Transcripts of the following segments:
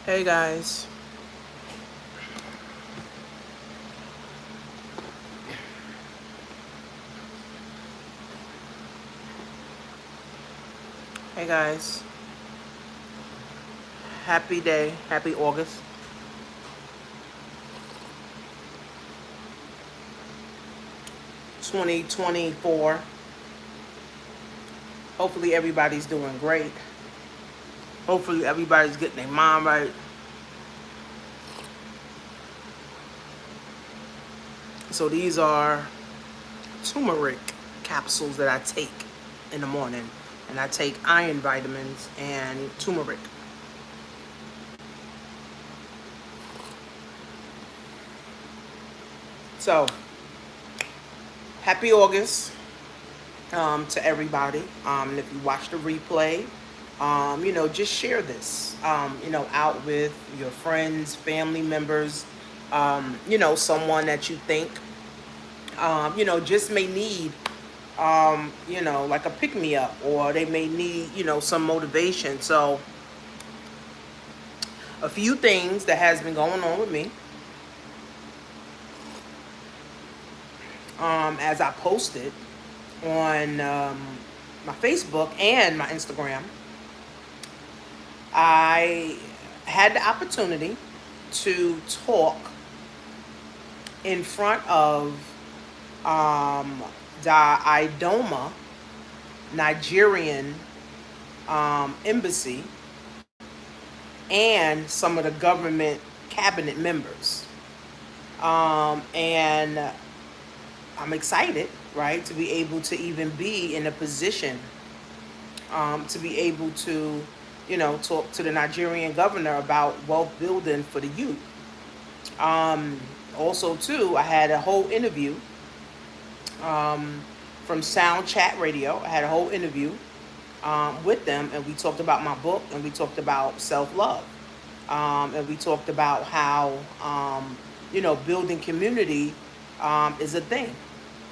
Hey guys. Hey guys. Happy day. Happy August 2024. Hopefully everybody's doing great. Hopefully everybody's getting their mind right. So these are turmeric capsules that I take in the morning. And I take iron vitamins and turmeric. So happy August to everybody. And if you watch the replay, just share this, out with your friends, family members, someone that you think, just may need, like a pick me up, or they may need, some motivation. So, a few things that has been going on with me, as I posted on my Facebook and my Instagram, I had the opportunity to talk in front of the Idoma Nigerian embassy and some of the government cabinet members. And I'm excited, right, to be able to even be in a position to be able to, talk to the Nigerian governor about wealth building for the youth. Also, too, I had a whole interview from Sound Chat Radio. I had a whole interview with them, and we talked about my book, and we talked about self-love. And we talked about how, building community is a thing.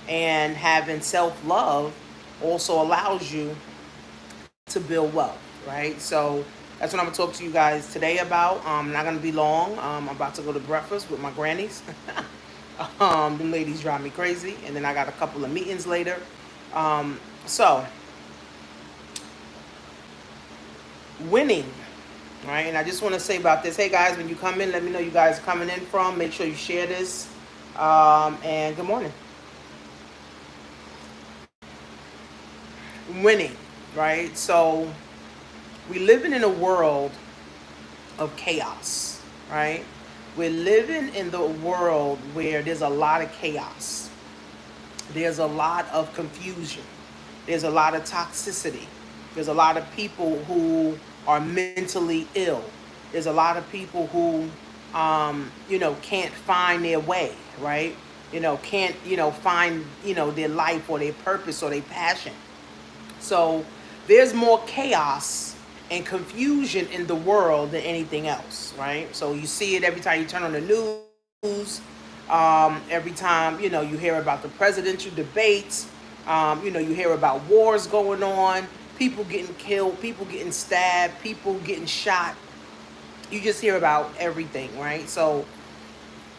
And having self-love also allows you to build wealth, right? So that's what I'm going to talk to you guys today about. Not going to be long. I'm about to go to breakfast with my grannies. Them ladies drive me crazy. And then I got a couple of meetings later. So, winning, right? And I just want to say about this. Hey, guys, when you come in, let me know you guys are coming in from. Make sure you share this. And good morning. Winning, right? So, we living in a world of chaos, right? We're living in the world where there's a lot of chaos. There's a lot of confusion. There's a lot of toxicity. There's a lot of people who are mentally ill. There's a lot of people who, can't find their way, right? Can't, find, their life or their purpose or their passion. So there's more chaos and confusion in the world than anything else, right? So you see it every time you turn on the news, every time, you hear about the presidential debates, you hear about wars going on, people getting killed, people getting stabbed, people getting shot. You just hear about everything, right? So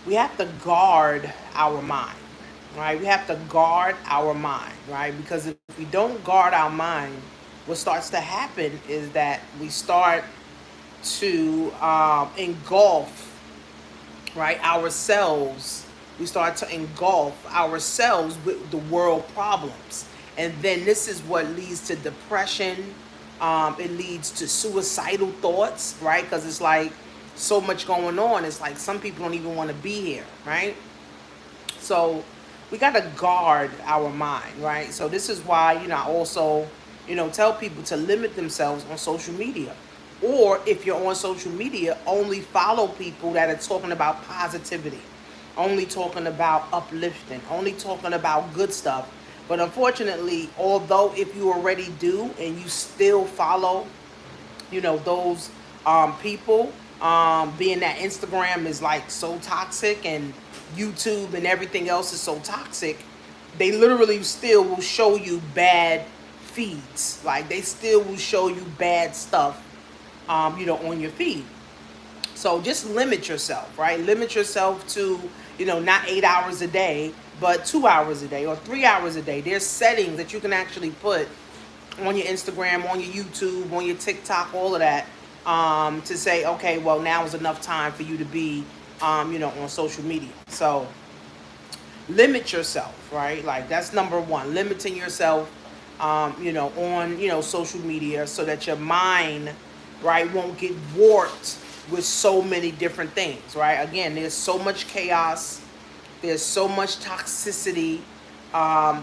we have to guard our mind, right? We have to guard our mind, right? Because if we don't guard our mind, what starts to happen is that we start to engulf, right, ourselves. We start to engulf ourselves with the world problems. And then this is what leads to depression. It leads to suicidal thoughts, right? Because it's like so much going on. It's like some people don't even want to be here, right? So we got to guard our mind, right? So this is why, I also, tell people to limit themselves on social media. Or if you're on social media, only follow people that are talking about positivity, only talking about uplifting, only talking about good stuff. But unfortunately, although if you already do and you still follow, those people, being that Instagram is like so toxic and YouTube and everything else is so toxic, they literally still will show you bad feeds. Like they still will show you bad stuff, on your feed. So just limit yourself, right? Limit yourself to, not 8 hours a day, but 2 hours a day or 3 hours a day. There's settings that you can actually put on your Instagram, on your YouTube, on your TikTok, all of that, to say, okay, well, now is enough time for you to be, on social media. So limit yourself, right? Like that's number one, limiting yourself, on, social media so that your mind, right, won't get warped with so many different things, right? Again, there's so much chaos, there's so much toxicity,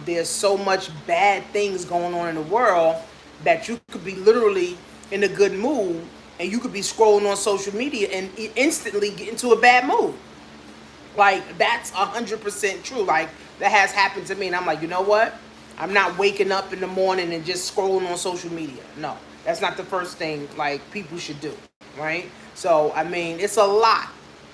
there's so much bad things going on in the world that you could be literally in a good mood and you could be scrolling on social media and instantly get into a bad mood. Like that's 100% true. Like that has happened to me, and I'm like, you know what? I'm not waking up in the morning and just scrolling on social media. No, that's not the first thing like people should do, right? So I mean, it's a lot,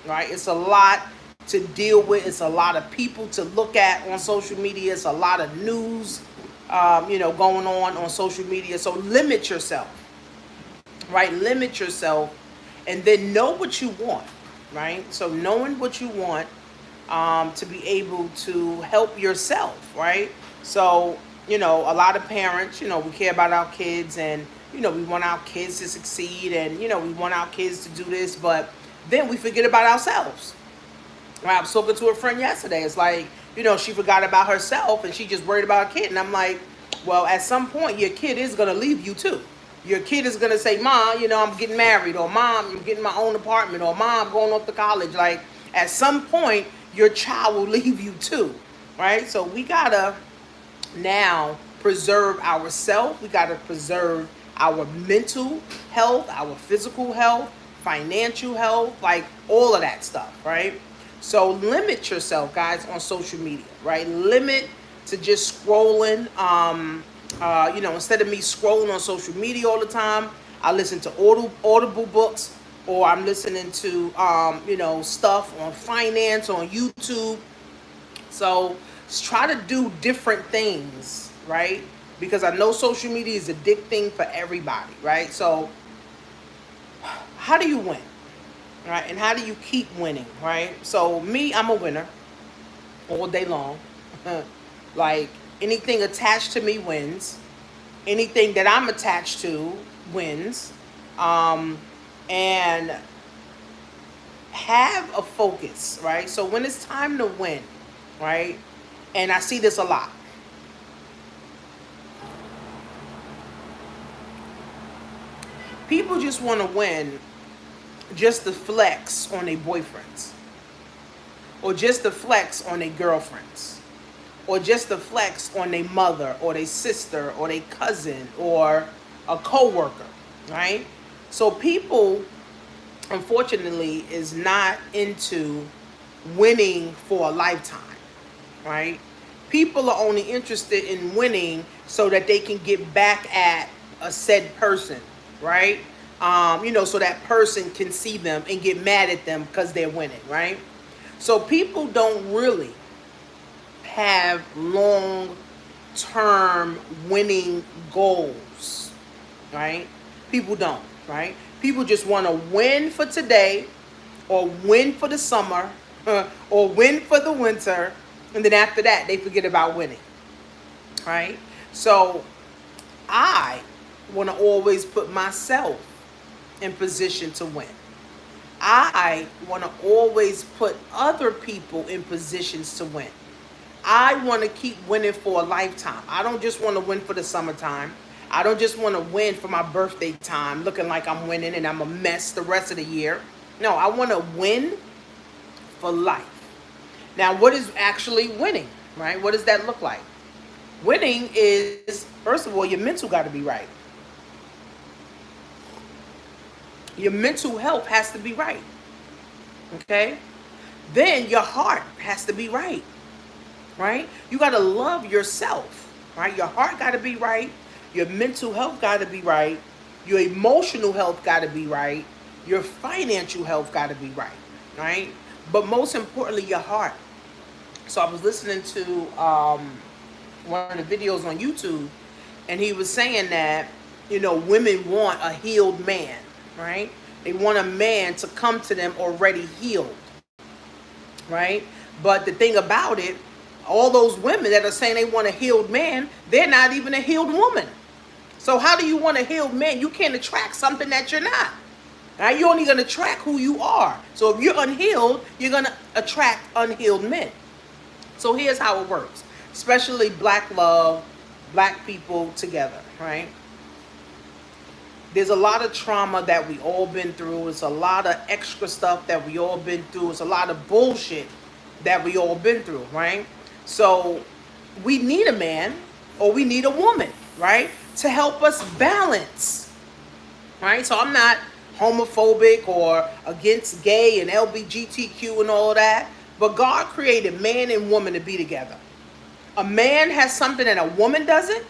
right? It's a lot to deal with. It's a lot of people to look at on social media. It's a lot of news, going on social media. So limit yourself, right? Limit yourself, and then know what you want, right? So knowing what you want, to be able to help yourself, right? So, a lot of parents, we care about our kids and, we want our kids to succeed and, we want our kids to do this, but then we forget about ourselves. Right? I was talking to a friend yesterday. It's like, she forgot about herself and she just worried about her kid. And I'm like, well, at some point, your kid is going to leave you too. Your kid is going to say, Mom, I'm getting married, or Mom, I'm getting my own apartment, or Mom, I'm going off to college. Like, at some point, your child will leave you too, right? So we got to now preserve ourselves. We got to preserve our mental health, our physical health, financial health, like all of that stuff, right? So limit yourself, guys, on social media, right? Limit to just scrolling. Instead of me scrolling on social media all the time, I listen to audible books, or I'm listening to, stuff on finance on YouTube. So try to do different things, right? Because I know social media is a addicting for everybody, right? So how do you win, right? And how do you keep winning, right? So me, I'm a winner all day long. Like anything attached to me wins. Anything that I'm attached to wins. And have a focus, right? So when it's time to win, right? And I see this a lot. People just want to win just to flex on their boyfriends, or just to flex on their girlfriends, or just to flex on their mother or their sister or their cousin or a coworker, right? So people, unfortunately, is not into winning for a lifetime, right? People are only interested in winning so that they can get back at a said person, right? So that person can see them and get mad at them because they're winning, right? So people don't really have long-term winning goals, right? People don't, right? People just want to win for today, or win for the summer, or win for the winter, and then after that, they forget about winning, right? So I want to always put myself in position to win. I want to always put other people in positions to win. I want to keep winning for a lifetime. I don't just want to win for the summertime. I don't just want to win for my birthday time, looking like I'm winning and I'm a mess the rest of the year. No, I want to win for life. Now, what is actually winning, right? What does that look like? Winning is, first of all, your mental got to be right. Your mental health has to be right. Okay? Then your heart has to be right. Right? You got to love yourself. Right? Your heart got to be right. Your mental health got to be right. Your emotional health got to be right. Your financial health got to be right. Right? But most importantly, your heart. So I was listening to one of the videos on YouTube, and he was saying that, women want a healed man, right? They want a man to come to them already healed, right? But the thing about it, all those women that are saying they want a healed man, they're not even a healed woman. So how do you want a healed man? You can't attract something that you're not. Right? You're only going to attract who you are. So if you're unhealed, you're going to attract unhealed men. So here's how it works. Especially black love, black people together, right? There's a lot of trauma that we all been through. It's a lot of extra stuff that we all been through. It's a lot of bullshit that we all been through, right? So we need a man or we need a woman, right? To help us balance, right? So I'm not homophobic or against gay and LGBTQ and all that, but God created man and woman to be together. A man has something that a woman doesn't,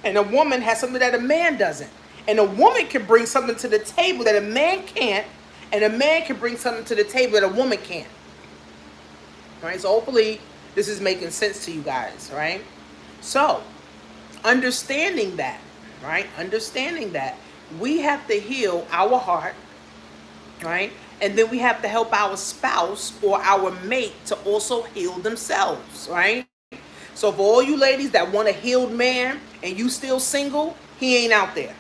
and a woman has something that a man doesn't. And a woman can bring something to the table that a man can't, and a man can bring something to the table that a woman can't. Right? So hopefully this is making sense to you guys, right? So, understanding that, right? Understanding that we have to heal our heart, right? And then we have to help our spouse or our mate to also heal themselves, right? So for all you ladies that want a healed man and you still single, he ain't out there.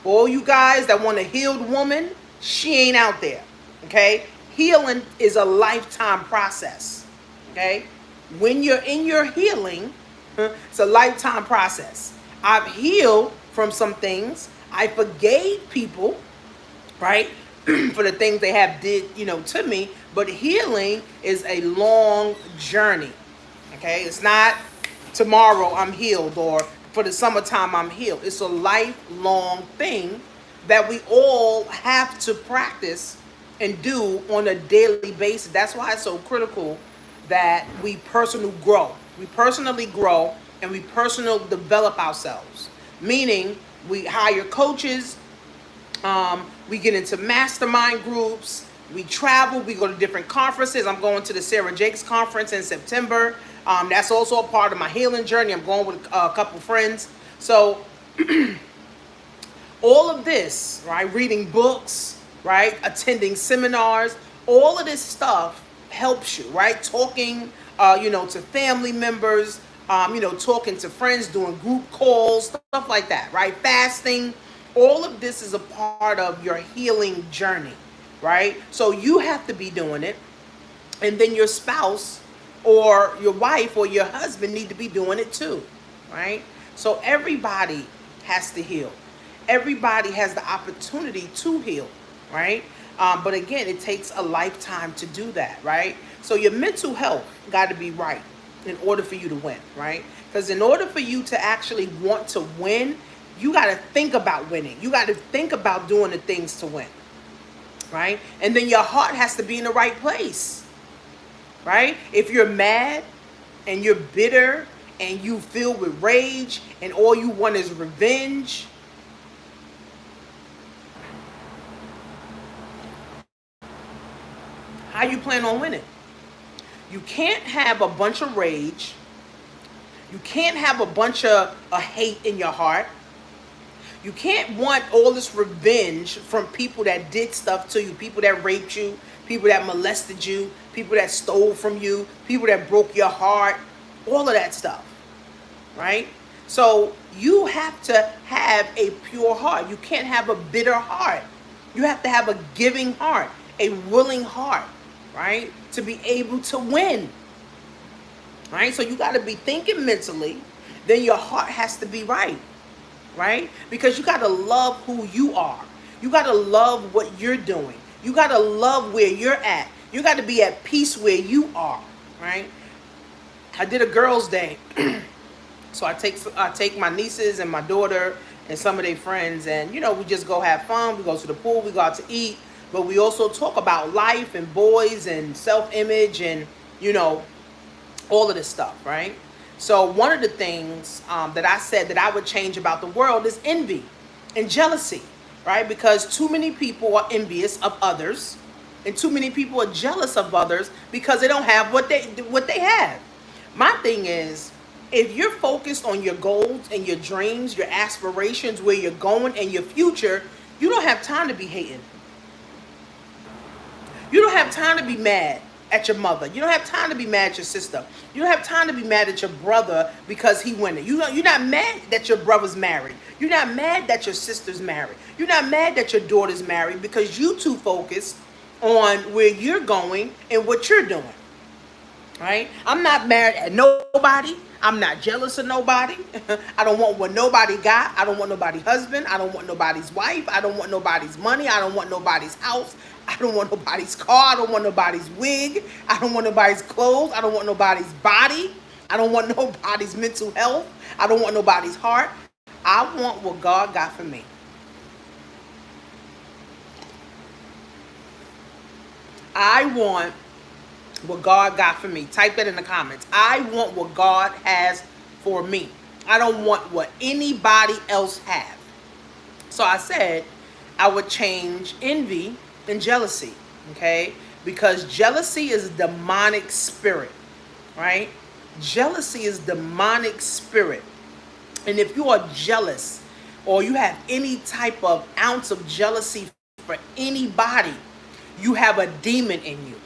For all you guys that want a healed woman, she ain't out there, okay? Healing is a lifetime process, okay? When you're in your healing, it's a lifetime process. I've healed from some things. I forgave people, right, for the things they have did, to me. But healing is a long journey, okay? It's not tomorrow I'm healed or for the summertime I'm healed. It's a lifelong thing that we all have to practice and do on a daily basis. That's why it's so critical that we personally grow. We personally grow and we personally develop ourselves. Meaning we hire coaches, we get into mastermind groups, we travel, we go to different conferences. I'm going to the Sarah Jakes conference in September. That's also a part of my healing journey. I'm going with a couple friends. So all of this, right, reading books, right, attending seminars, all of this stuff helps you, right? Talking, to family members, talking to friends, doing group calls, stuff like that, right? Fasting. All of this is a part of your healing journey, right? So you have to be doing it. And then your spouse or your wife or your husband need to be doing it too, right? So everybody has to heal. Everybody has the opportunity to heal, right? But again, it takes a lifetime to do that, right? So your mental health got to be right in order for you to win, right? Because in order for you to actually want to win, you got to think about winning. You got to think about doing the things to win, right? And then your heart has to be in the right place, right? If you're mad and you're bitter and you filled with rage and all you want is revenge, how you plan on winning? You can't have a bunch of rage. You can't have a bunch of hate in your heart. You can't want all this revenge from people that did stuff to you, people that raped you, people that molested you, people that stole from you, people that broke your heart, all of that stuff, right? So you have to have a pure heart. You can't have a bitter heart. You have to have a giving heart, a willing heart, right? To be able to win, right? So you got to be thinking mentally. Then your heart has to be right, right? Because you got to love who you are. You got to love what you're doing. You got to love where you're at. You got to be at peace where you are, right? I did a girls' day. So I take my nieces and my daughter and some of their friends, and we just go have fun. We go to the pool, we go out to eat, but we also talk about life and boys and self-image and all of this stuff, right? So one of the things that I said that I would change about the world is envy and jealousy, right? Because too many people are envious of others, and too many people are jealous of others because they don't have what they have. My thing is, if you're focused on your goals and your dreams, your aspirations, where you're going, and your future, you don't have time to be hating. You don't have time to be mad at your mother. You don't have time to be mad at your sister. You don't have time to be mad at your brother because he winning. You're not mad that your brother's married. You're not mad that your sister's married. You're not mad that your daughter's married because you too focused on where you're going and what you're doing. Right? I'm not mad at nobody. I'm not jealous of nobody. I don't want what nobody got. I don't want nobody's husband. I don't want nobody's wife. I don't want nobody's money. I don't want nobody's house. I don't want nobody's car. I don't want nobody's wig. I don't want nobody's clothes. I don't want nobody's body. I don't want nobody's mental health. I don't want nobody's heart. I want what God got for me. I want what God got for me. Type that in the comments. I want what God has for me. I don't want what anybody else have. So I said I would change envy and jealousy, okay? Because jealousy is a demonic spirit, right? Jealousy is demonic spirit. And if you are jealous or you have any type of ounce of jealousy for anybody, you have a demon in you.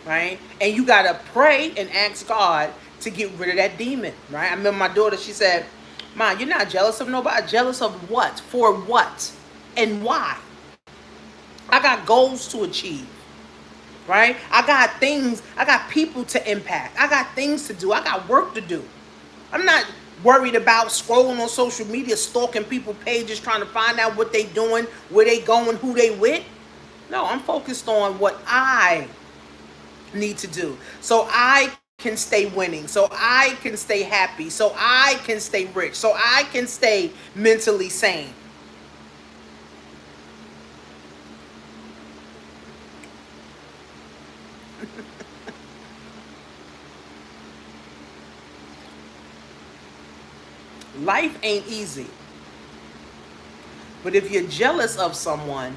Right? And you got to pray and ask God to get rid of that demon, right? I remember my daughter, she said, "Mom, you're not jealous of nobody." Jealous of what? For what? And why? I got goals to achieve, right? I got things, I got people to impact. I got things to do. I got work to do. I'm not worried about scrolling on social media, stalking people's pages, trying to find out what they doing, where they going, who they with. No, I'm focused on what I need to do so I can stay winning, so I can stay happy, so I can stay rich, so I can stay mentally sane. Life ain't easy, but if you're jealous of someone,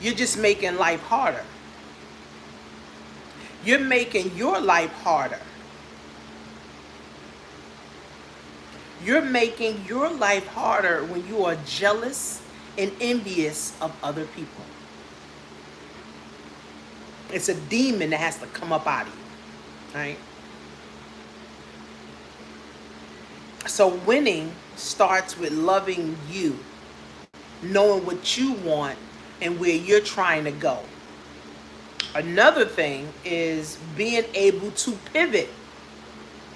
you're just making life harder. You're making your life harder. You're making your life harder when you are jealous and envious of other people. It's a demon that has to come up out of you, right? So winning starts with loving you, knowing what you want and where you're trying to go. Another thing is being able to pivot,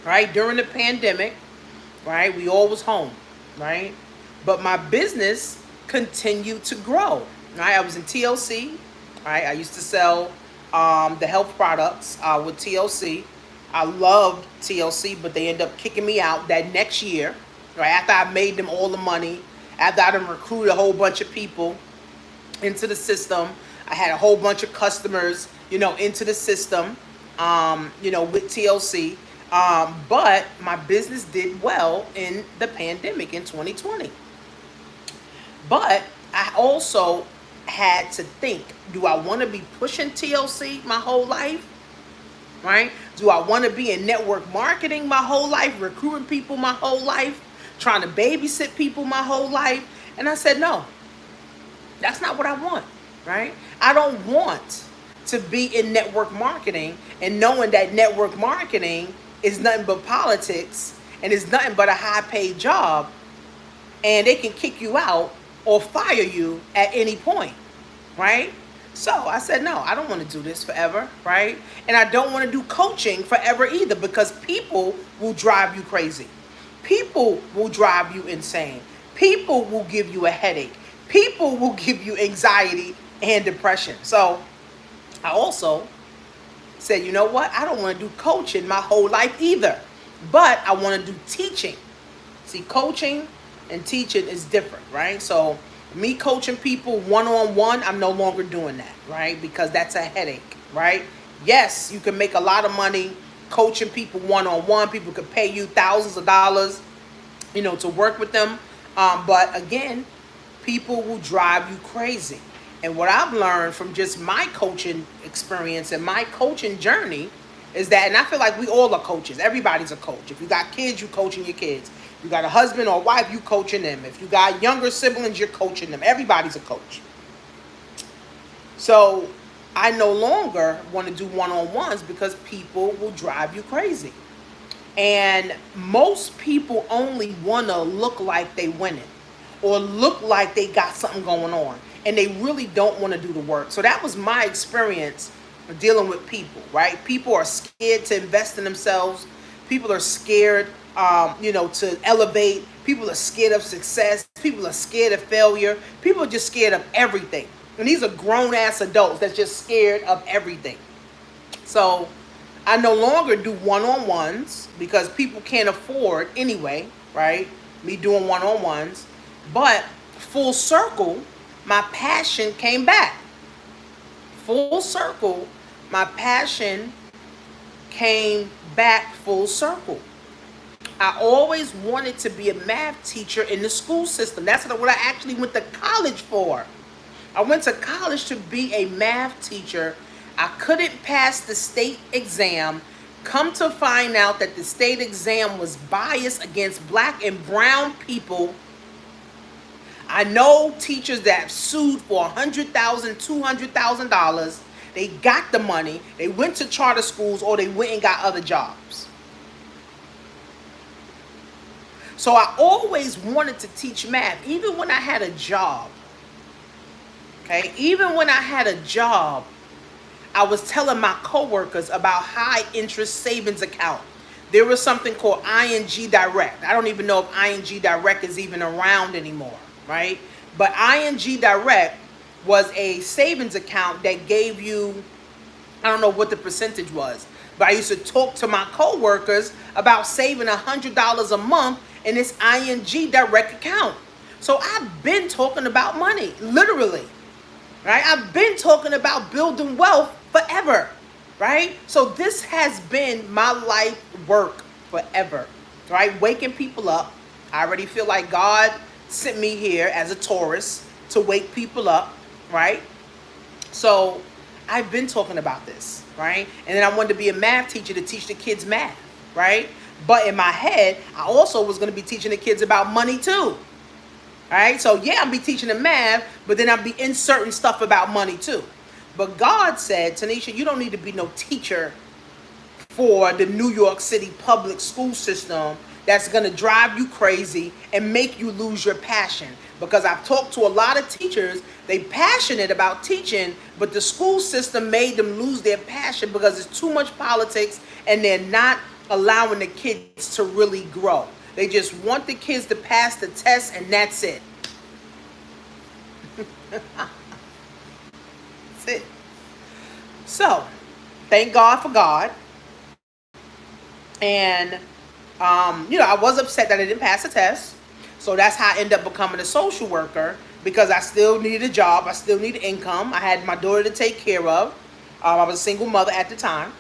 right? During the pandemic, right? We all was home, right? But my business continued to grow, right? I was in TLC, right? I used to sell the health products with TLC. I loved TLC, but they ended up kicking me out that next year, right? After I made them all the money, after I done recruited a whole bunch of people into the system. I had a whole bunch of customers, into the system, with TLC. But my business did well in the pandemic in 2020. But I also had to think, do I want to be pushing TLC my whole life? Right? Do I want to be in network marketing my whole life, recruiting people my whole life, trying to babysit people my whole life? And I said, no, that's not what I want, right? I don't want to be in network marketing and knowing that network marketing is nothing but politics and is nothing but a high paid job, and they can kick you out or fire you at any point, right? So I said, no, I don't want to do this forever, right? And I don't want to do coaching forever either, because people will drive you crazy. People will drive you insane. People will give you a headache. People will give you anxiety and depression. So I also said, you know what? I don't want to do coaching my whole life either, but I want to do teaching. See, coaching and teaching is different, right? So me coaching people one-on-one, I'm no longer doing that, right? Because that's a headache, right? Yes, you can make a lot of money coaching people one-on-one. People could pay you thousands of dollars, to work with them. But again, people will drive you crazy. And what I've learned from just my coaching experience and my coaching journey is that, and I feel like we all are coaches. Everybody's a coach. If you got kids, you coaching your kids. You got a husband or wife, you coaching them. If you got younger siblings, you're coaching them. Everybody's a coach. So I no longer want to do one-on-ones because people will drive you crazy. And most people only want to look like they winning or look like they got something going on. And they really don't want to do the work. So that was my experience dealing with people, right? People are scared to invest in themselves. People are scared, to elevate. People are scared of success. People are scared of failure. People are just scared of everything. And these are grown ass adults that's just scared of everything. So I no longer do one-on-ones because people can't afford anyway, right? Me doing one-on-ones. But full circle, my passion came back. Full circle, my passion came back full circle. I always wanted to be a math teacher in the school system. That's what I actually went to college for. I went to college to be a math teacher. I couldn't pass the state exam. Come to find out that the state exam was biased against black and brown people. I know teachers that have sued for $100,000, $200,000. They got the money. They went to charter schools or they went and got other jobs. So I always wanted to teach math, even when I had a job. Okay, even when I had a job, I was telling my coworkers about high interest savings account. There was something called ING Direct. I don't even know if ING Direct is even around anymore, right? But ING Direct was a savings account that gave you, I don't know what the percentage was, but I used to talk to my coworkers about saving $100 a month in this ING Direct account. So I've been talking about money, literally, right? I've been talking about building wealth forever, right? So this has been my life work forever, right? Waking people up. I already feel like God sent me here as a Taurus to wake people up, right? So I've been talking about this, right? And then I wanted to be a math teacher to teach the kids math, right? But in my head, I also was going to be teaching the kids about money too. All right, so yeah, I'll be teaching them math, but then I'll be inserting stuff about money too. But God said, Tanisha, you don't need to be no teacher for the New York City public school system that's going to drive you crazy and make you lose your passion. Because I've talked to a lot of teachers, they passionate about teaching, but the school system made them lose their passion because it's too much politics and they're not allowing the kids to really grow. They just want the kids to pass the test and that's it. That's it. So, thank God for God. And, I was upset that I didn't pass the test. So that's how I ended up becoming a social worker because I still needed a job. I still needed income. I had my daughter to take care of. I was a single mother at the time.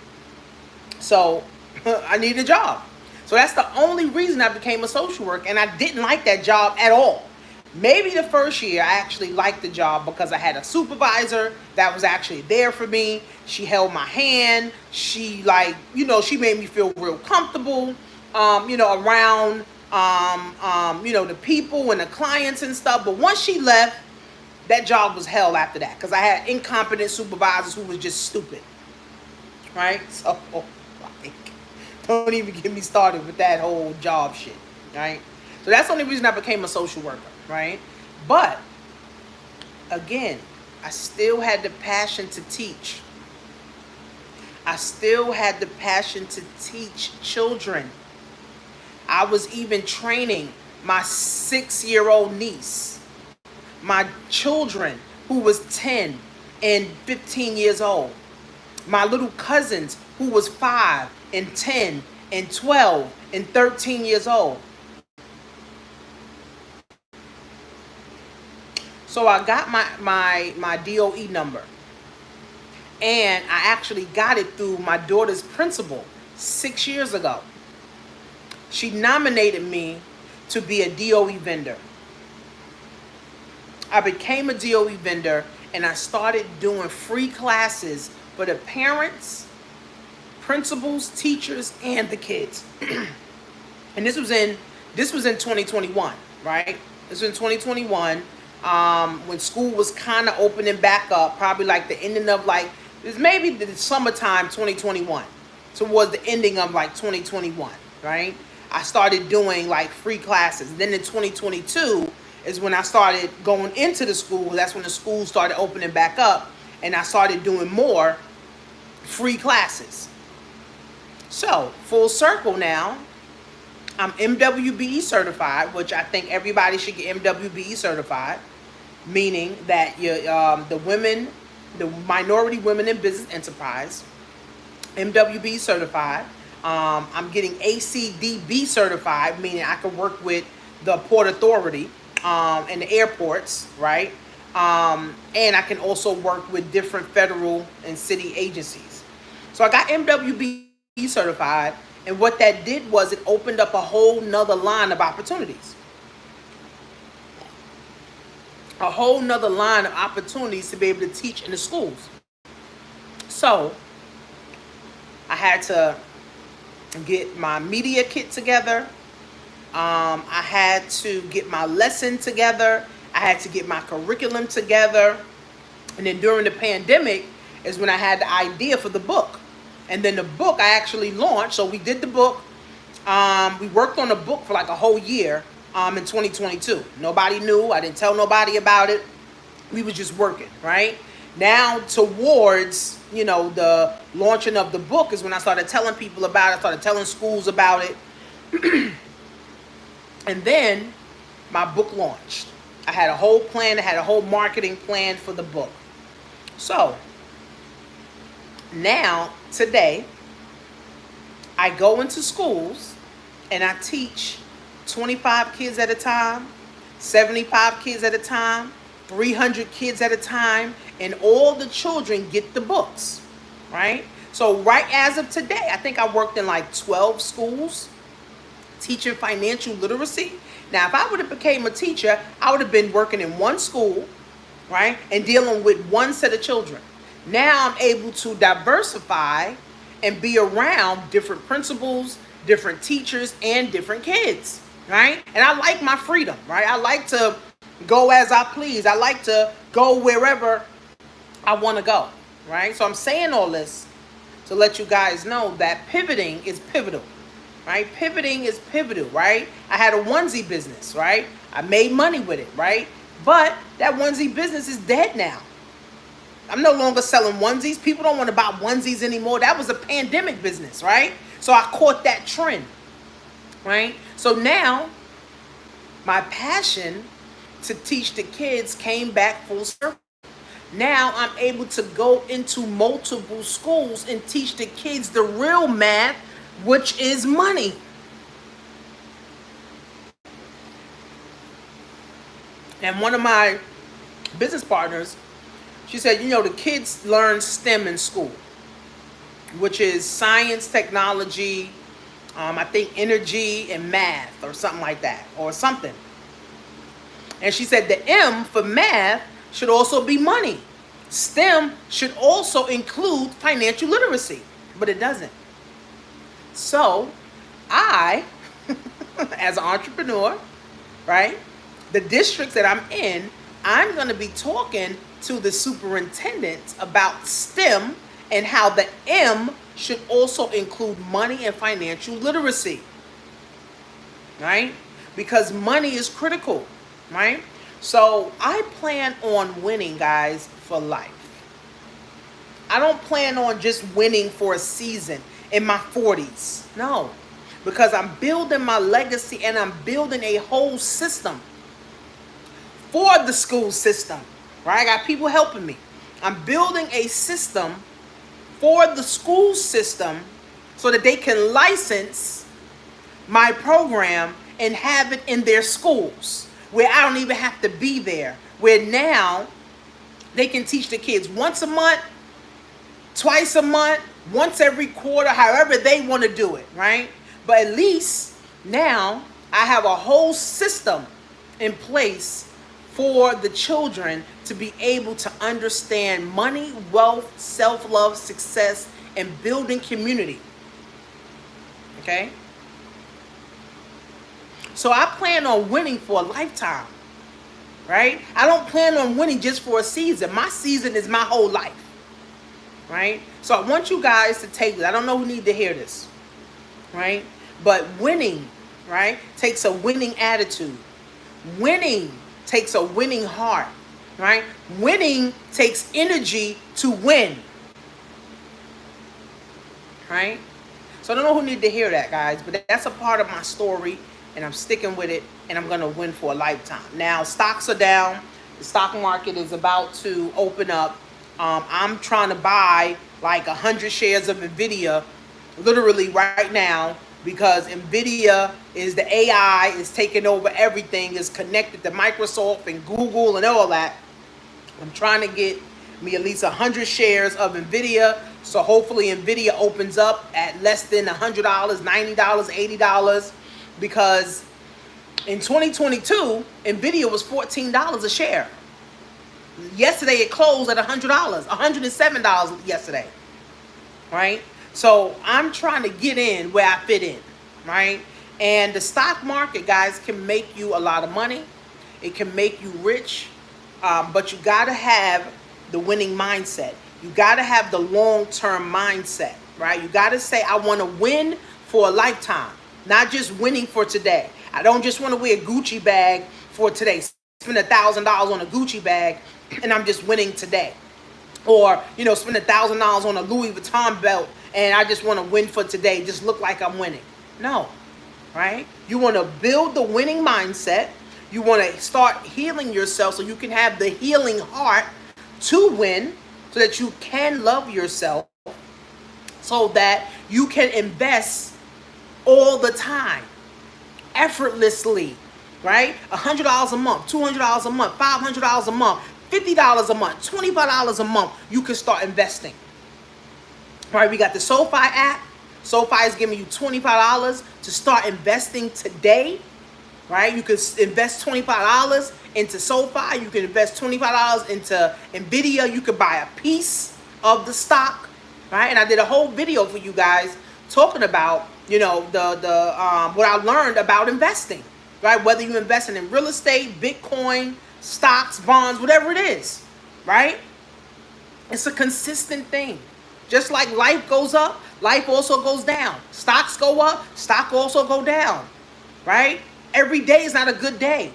So I needed a job. So that's the only reason I became a social worker. And I didn't like that job at all. Maybe the first year I actually liked the job because I had a supervisor that was actually there for me. She held my hand. She she made me feel real comfortable, around, the people and the clients and stuff. But once she left, that job was hell after that because I had incompetent supervisors who was just stupid, right? So, don't even get me started with that whole job shit, right? So that's the only reason I became a social worker, right? But, again, I still had the passion to teach. I still had the passion to teach children. I was even training my 6-year-old niece, my children who was 10 and 15 years old, my little cousins who was 5 and 10 and 12 and 13 years old. So I got my DOE number. And I actually got it through my daughter's principal 6 years ago. She nominated me to be a DOE vendor. I became a DOE vendor and I started doing free classes for the parents, principals, teachers, and the kids. And this was in 2021, right? This was in 2021. When school was kind of opening back up, probably like the ending of like It's maybe the summertime 2021, towards the ending of like 2021, right? I started doing like free classes. Then in 2022 is when I started going into the school. That's when the school started opening back up, and I started doing more free classes. So full circle now, I'm MWBE certified, which I think everybody should get MWBE certified, meaning that the minority women in business enterprise, MWBE certified. I'm getting ACDB certified, meaning I can work with the Port Authority and the airports, right? And I can also work with different federal and city agencies. So I got MWBE certified, and what that did was it opened up a whole nother line of opportunities. A whole nother line of opportunities to be able to teach in the schools. So I had to get my media kit together. I had to get my lesson together. I had to get my curriculum together. And then during the pandemic is when I had the idea for the book. And then the book I actually launched. So we did the book. We worked on the book for like a whole year in 2022. Nobody knew. I didn't tell nobody about it. We were just working, right? Now towards, the launching of the book is when I started telling people about it. I started telling schools about it. And then my book launched. I had a whole plan. I had a whole marketing plan for the book. So now, today, I go into schools and I teach 25 kids at a time, 75 kids at a time, 300 kids at a time, and all the children get the books, right? So right as of today, I think I worked in like 12 schools teaching financial literacy. Now, if I would have became a teacher, I would have been working in one school, right, and dealing with one set of children. Now I'm able to diversify and be around different principals, different teachers, and different kids, right? And I like my freedom, right? I like to go as I please. I like to go wherever I want to go, right? So I'm saying all this to let you guys know that pivoting is pivotal, right? Pivoting is pivotal, right? I had a onesie business, right? I made money with it, right? But that onesie business is dead now. I'm no longer selling onesies. People don't want to buy onesies anymore. That was a pandemic business, right? So I caught that trend, right? So now my passion to teach the kids came back full circle. Now I'm able to go into multiple schools and teach the kids the real math, which is money. And one of my business partners, she said, the kids learn STEM in school, which is science, technology, I think energy and math or something like that, or something. And she said the M for math should also be money. STEM should also include financial literacy, but it doesn't. So I, as an entrepreneur, right, the districts that I'm in, I'm going to be talking to the superintendents about STEM and how the M should also include money and financial literacy, right? Because money is critical, right? So I plan on winning, guys, for life. I don't plan on just winning for a season in my 40s. No, because I'm building my legacy and I'm building a whole system for the school system, right? I got people helping me. I'm building a system for the school system so that they can license my program and have it in their schools where I don't even have to be there, where now they can teach the kids once a month, twice a month, once every quarter, however they want to do it, right? But at least now I have a whole system in place for the children to be able to understand money, wealth, self-love, success, and building community. Okay? So I plan on winning for a lifetime, right? I don't plan on winning just for a season. My season is my whole life. right? So I want you guys to take this. I don't know who need to hear this, right? But winning, right, takes a winning attitude. Winning takes a winning heart, right? Winning takes energy to win, right? So I don't know who need to hear that, guys, but that's a part of my story, and I'm sticking with it, and I'm going to win for a lifetime. Now, stocks are down. The stock market is about to open up. I'm trying to buy like 100 shares of NVIDIA literally right now, because NVIDIA is the AI, is taking over everything, is connected to Microsoft and Google and all that. I'm trying to get me at least 100 shares of NVIDIA. So hopefully NVIDIA opens up at less than $100, $90, $80, because in 2022, NVIDIA was $14 a share. Yesterday it closed at $100, $107 yesterday, right? So I'm trying to get in where I fit in, right? And the stock market, guys, can make you a lot of money. It can make you rich, but you got to have the winning mindset. You got to have the long-term mindset, right? You got to say, I want to win for a lifetime, not just winning for today. I don't just want to wear a Gucci bag for today, spend $1,000 on a Gucci bag, and I'm just winning today. Or, you know, spend $1,000 on a Louis Vuitton belt, and I just want to win for today, just look like I'm winning. No, right? You want to build the winning mindset. You want to start healing yourself so you can have the healing heart to win, so that you can love yourself, so that you can invest all the time, effortlessly, right? $100 a month, $200 a month, $500 a month, $50 a month, $25 a month, you can start investing. All right, we got the SoFi app. SoFi is giving you $25 to start investing today, right? You can invest $25 into SoFi. You can invest $25 into NVIDIA. You could buy a piece of the stock, right? And I did a whole video for you guys talking about, you know, what I learned about investing, right? Whether you're investing in real estate, Bitcoin, stocks, bonds, whatever it is, right? It's a consistent thing. Just like life goes up, life also goes down. Stocks go up, stock also go down, right? Every day is not a good day.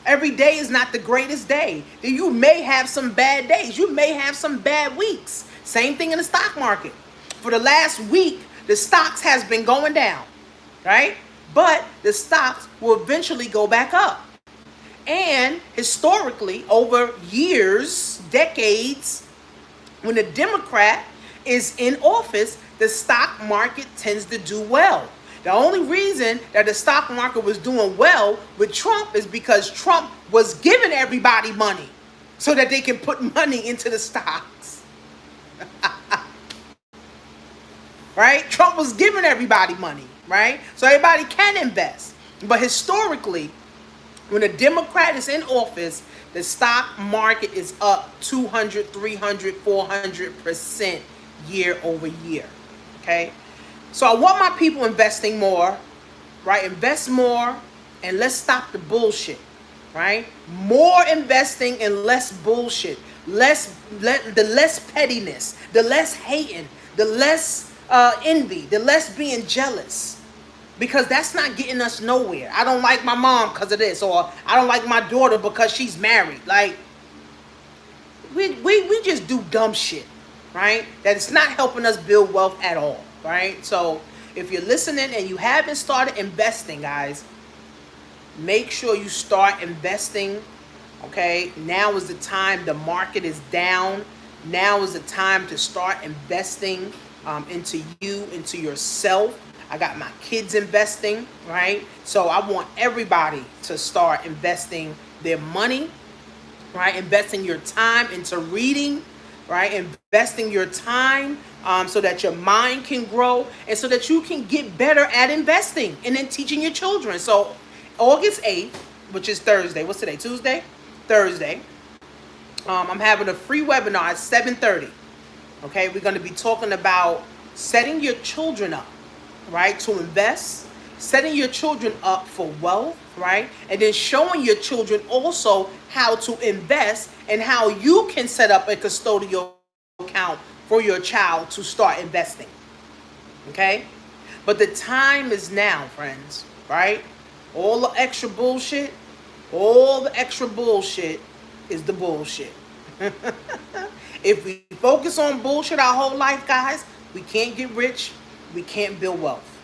Every day is not the greatest day. You may have some bad days. You may have some bad weeks. Same thing in the stock market. For the last week, the stocks has been going down, right? But the stocks will eventually go back up. And historically, over years, decades, when a Democrat is in office, the stock market tends to do well. The only reason that the stock market was doing well with Trump is because Trump was giving everybody money so that they can put money into the stocks. Right? Trump was giving everybody money, right? So everybody can invest. But historically, when a Democrat is in office, the stock market is up 200, 300, 400% year over year. Okay? So I want my people investing more, right? Invest more, and let's stop the bullshit, right? More investing and less bullshit. The less pettiness, the less hating, the less envy, the less being jealous. Because that's not getting us nowhere. I don't like my mom because of this, or I don't like my daughter because she's married. Like, we just do dumb shit, right? That it's not helping us build wealth at all, right? So if you're listening and you haven't started investing, guys, make sure you start investing, okay? Now is the time. The market is down. Now is the time to start investing into you, into yourself. I got my kids investing, right? So I want everybody to start investing their money, right? Investing your time into reading, right? Investing your time so that your mind can grow and so that you can get better at investing, and then teaching your children. So August 8th, which is Thursday. What's today? Tuesday? Thursday. I'm having a free webinar at 7:30. Okay, we're going to be talking about setting your children up, right, to invest, setting your children up for wealth, right, and then showing your children also how to invest and how you can set up a custodial account for your child to start investing. Okay? But the time is now, friends, right? All the extra bullshit, is the bullshit. If we focus on bullshit our whole life, guys, we can't get rich, we can't build wealth.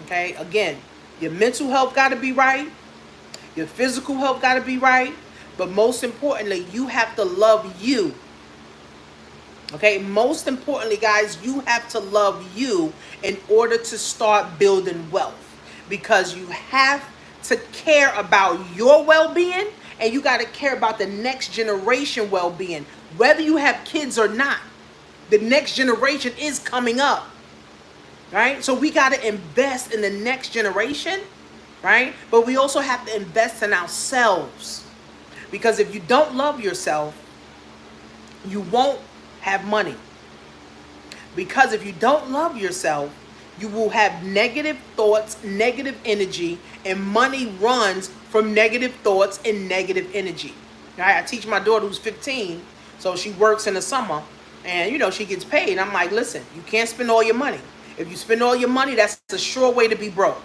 Okay? Again, your mental health got to be right, your physical health got to be right, but most importantly, you have to love you. Okay? Most importantly, guys, you have to love you in order to start building wealth, because you have to care about your well-being, and you got to care about the next generation well-being. Whether you have kids or not, the next generation is coming up, right? So we got to invest in the next generation, right? But we also have to invest in ourselves, because if you don't love yourself, you won't have money. Because if you don't love yourself, you will have negative thoughts, negative energy, and money runs from negative thoughts and negative energy. Right? I teach my daughter who's 15, so she works in the summer, and you know, she gets paid. I'm like, listen, you can't spend all your money. If you spend all your money, that's a sure way to be broke.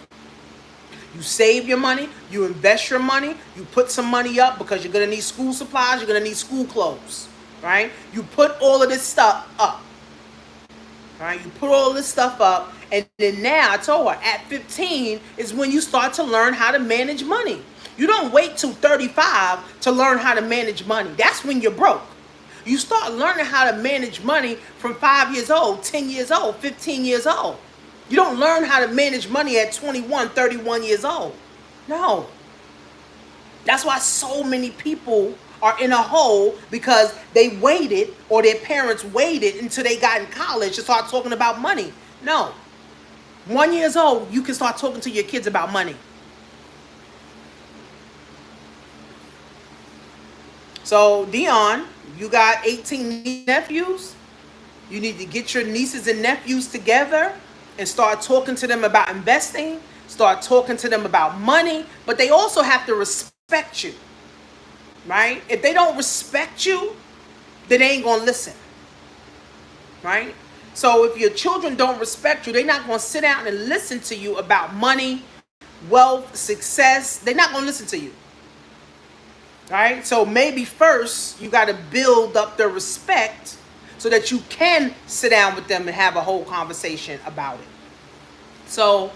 You save your money, you invest your money, you put some money up because you're going to need school supplies, you're going to need school clothes, right? You put all of this stuff up, right? You put all this stuff up, and then now I told her at 15 is when you start to learn how to manage money. You don't wait till 35 to learn how to manage money. That's when you're broke. You start learning how to manage money from 5 years old, 10 years old, 15 years old. You don't learn how to manage money at 21, 31 years old. No. That's why so many people are in a hole, because they waited, or their parents waited until they got in college to start talking about money. No. 1 year old, you can start talking to your kids about money. So, Dion, you got 18 nephews. You need to get your nieces and nephews together and start talking to them about investing. Start talking to them about money. But they also have to respect you. Right? If they don't respect you, then they ain't going to listen. Right? So if your children don't respect you, they're not going to sit down and listen to you about money, wealth, success. They're not going to listen to you. Right? So maybe first you got to build up their respect so that you can sit down with them and have a whole conversation about it. So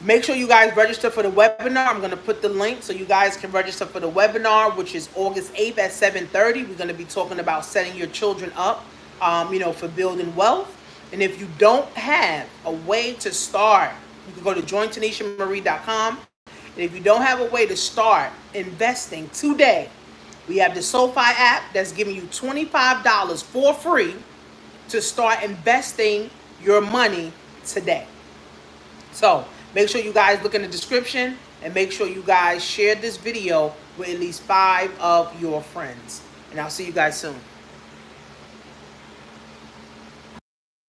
make sure you guys register for the webinar. I'm going to put the link so you guys can register for the webinar, which is August 8th at 7:30. We're going to be talking about setting your children up, for building wealth. And if you don't have a way to start, you can go to jointanishamarie.com. And if you don't have a way to start investing today, we have the SoFi app that's giving you $25 for free to start investing your money today. So make sure you guys look in the description, and make sure you guys share this video with at least 5 of your friends. And I'll see you guys soon.